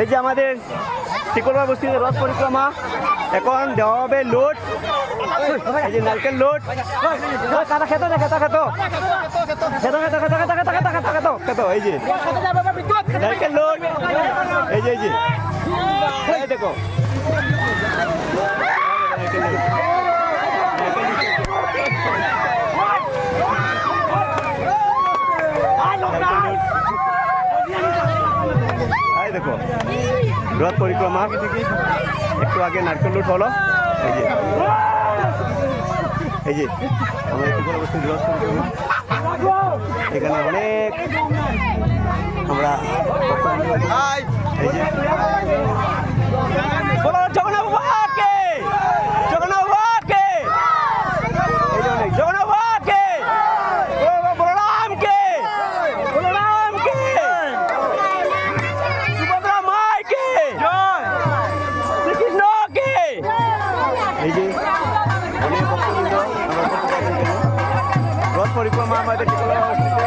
এই যে আমাদের টিকলবা বস্তিতে রথ পরিক্রমা, এখন দেওয়া হবে লোড, এই যে নারকেল লোড, খেতো এই যে নারকেল লোড, এই যে দেখো দেখো রথ পরিক্রমা একটু আগে নারকেল লুট হলো। এই যে আমাদের টিকলবা বস্তির রথ পরিক্রমা, এখানে অনেক আমরা এই যে বলো জগন্নাথ বাবাকে, জগন্নাথ বাবাকে, এই যে অনেক জগন্নাথ বাবাকে, বলরামকে, বলরামকে, সুভদ্রা মাইকে, শ্রীকৃষ্ণকে, এই যে অনেক ভক্তবৃন্দ রথ পরিক্রমা আমাদের টিকলবা বস্তিতে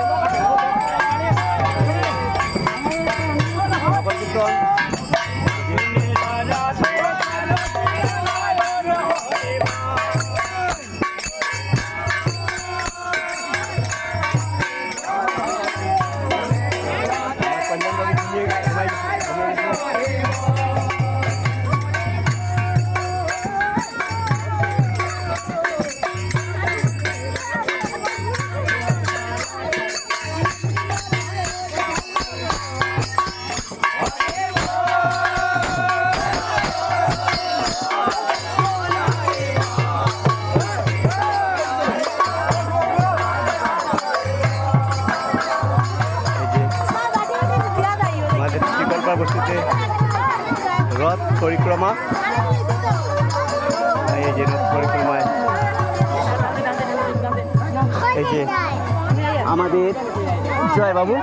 বস্তিতে রথ পরিক্রমা, এই যে রথ পরিক্রমায় এই যে আমাদের জয় বাবু,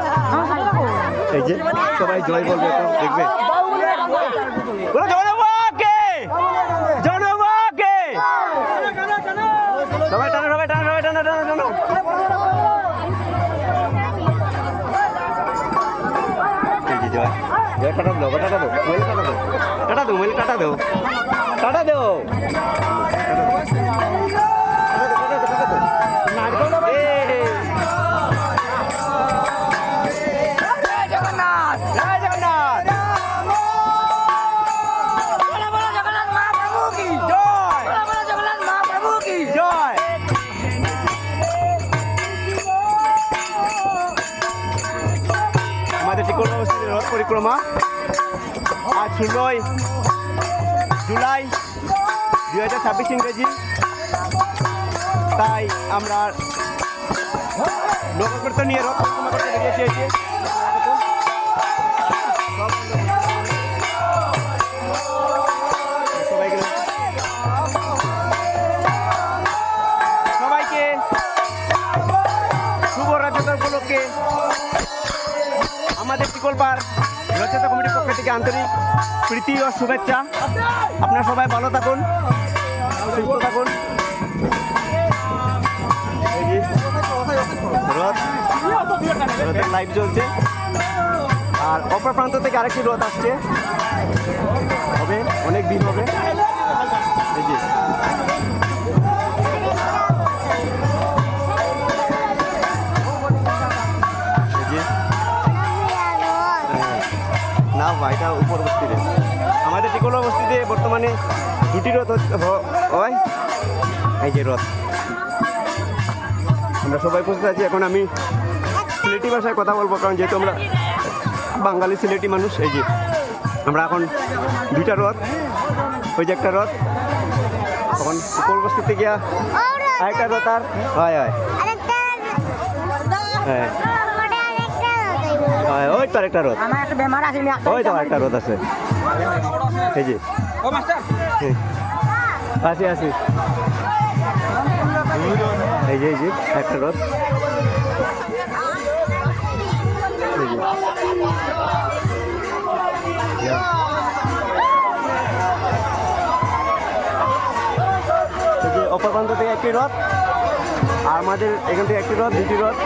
এই যে সবাই জয় বলবে, এখন দেখবে সবাই টানো, সবাই টানো, সবাই টানো, টানো, টানো। টাটা দো, টাটা দো, মোবাইল টাটা দো, টাটা দো, মোবাইল টাটা দো, টাটা দো, জগন্নাথ, জয় জগন্নাথ, জগন্নাথ মহাপ্রভু কি জয়, জগন্নাথ মহাপ্রভু কি জয়। আমাদের টিকলবা বস্তির রথ পরিক্রমা আজ 16 জুলাই 2026 ইংরেজি, তাই আমরা লোককীর্তন নিয়ে রথ পরিক্রমা করতে বেরিয়েছি। সবাইকে শুভ রথযাত্রা উপলক্ষে আমাদের টিকলবার রথযাত্রা কমিটির পক্ষ থেকে আন্তরিক প্রীতি ও শুভেচ্ছা। আপনারা সবাই ভালো থাকুন, সুস্থ থাকুন। রথের লাইভ চলছে, আর অপর প্রান্ত থেকে আরেকটি রথ আসছে, হবে অনেক দিন হবে। এই যে না ভাইটা উপর বস্তিতে, আমাদের টিকলবা বস্তিতে বর্তমানে দুটি রথ হয়। এই যে রথ, আমরা সবাই উপস্থিত আছি। এখন আমি সিলেটি ভাষায় কথা বলবো, কারণ যেহেতু আমরা বাঙালি সিলেটি মানুষ। এই যে আমরা এখন দুইটা রথ, ওই যে একটা রথ, তখন টিকলবা বস্তিতে গিয়া আরেকটা রথ, আর হয় হয় হ্যাঁ ওই তো আরেকটা রথ, ওই তো আরেকটা রথ আছে। এই যে আসি আসি, এই যে একটা রথ, অপর প্রান্ত থেকে একটি রথ, আর আমাদের এখান থেকে একটি রথ, দুটি রথ।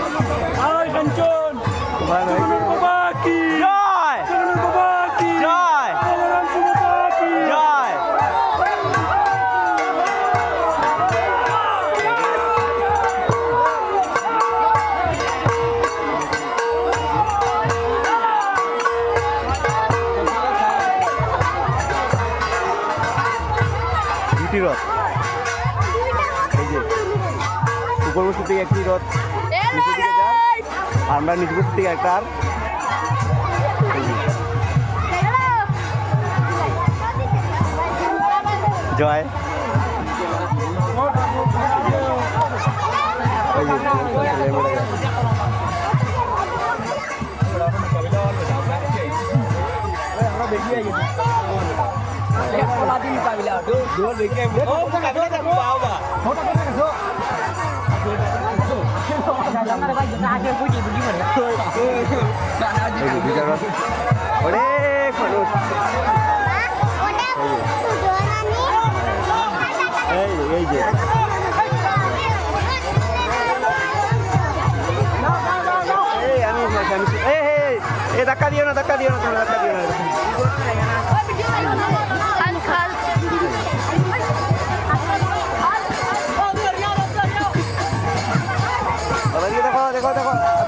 জয় রথ, এই যে উপর বস্তি থেকে একটি রথ নিচে দিকে যায়, আর আমরা নিচু বস্তি থেকে একটা আর এই যে জয় এই যে অনেক মানুষ এই যে ধাক্কা দিও না, ধাক্কা দিও না, তোমরা ধাক্কা দিও না। দেখো দেখো দেখো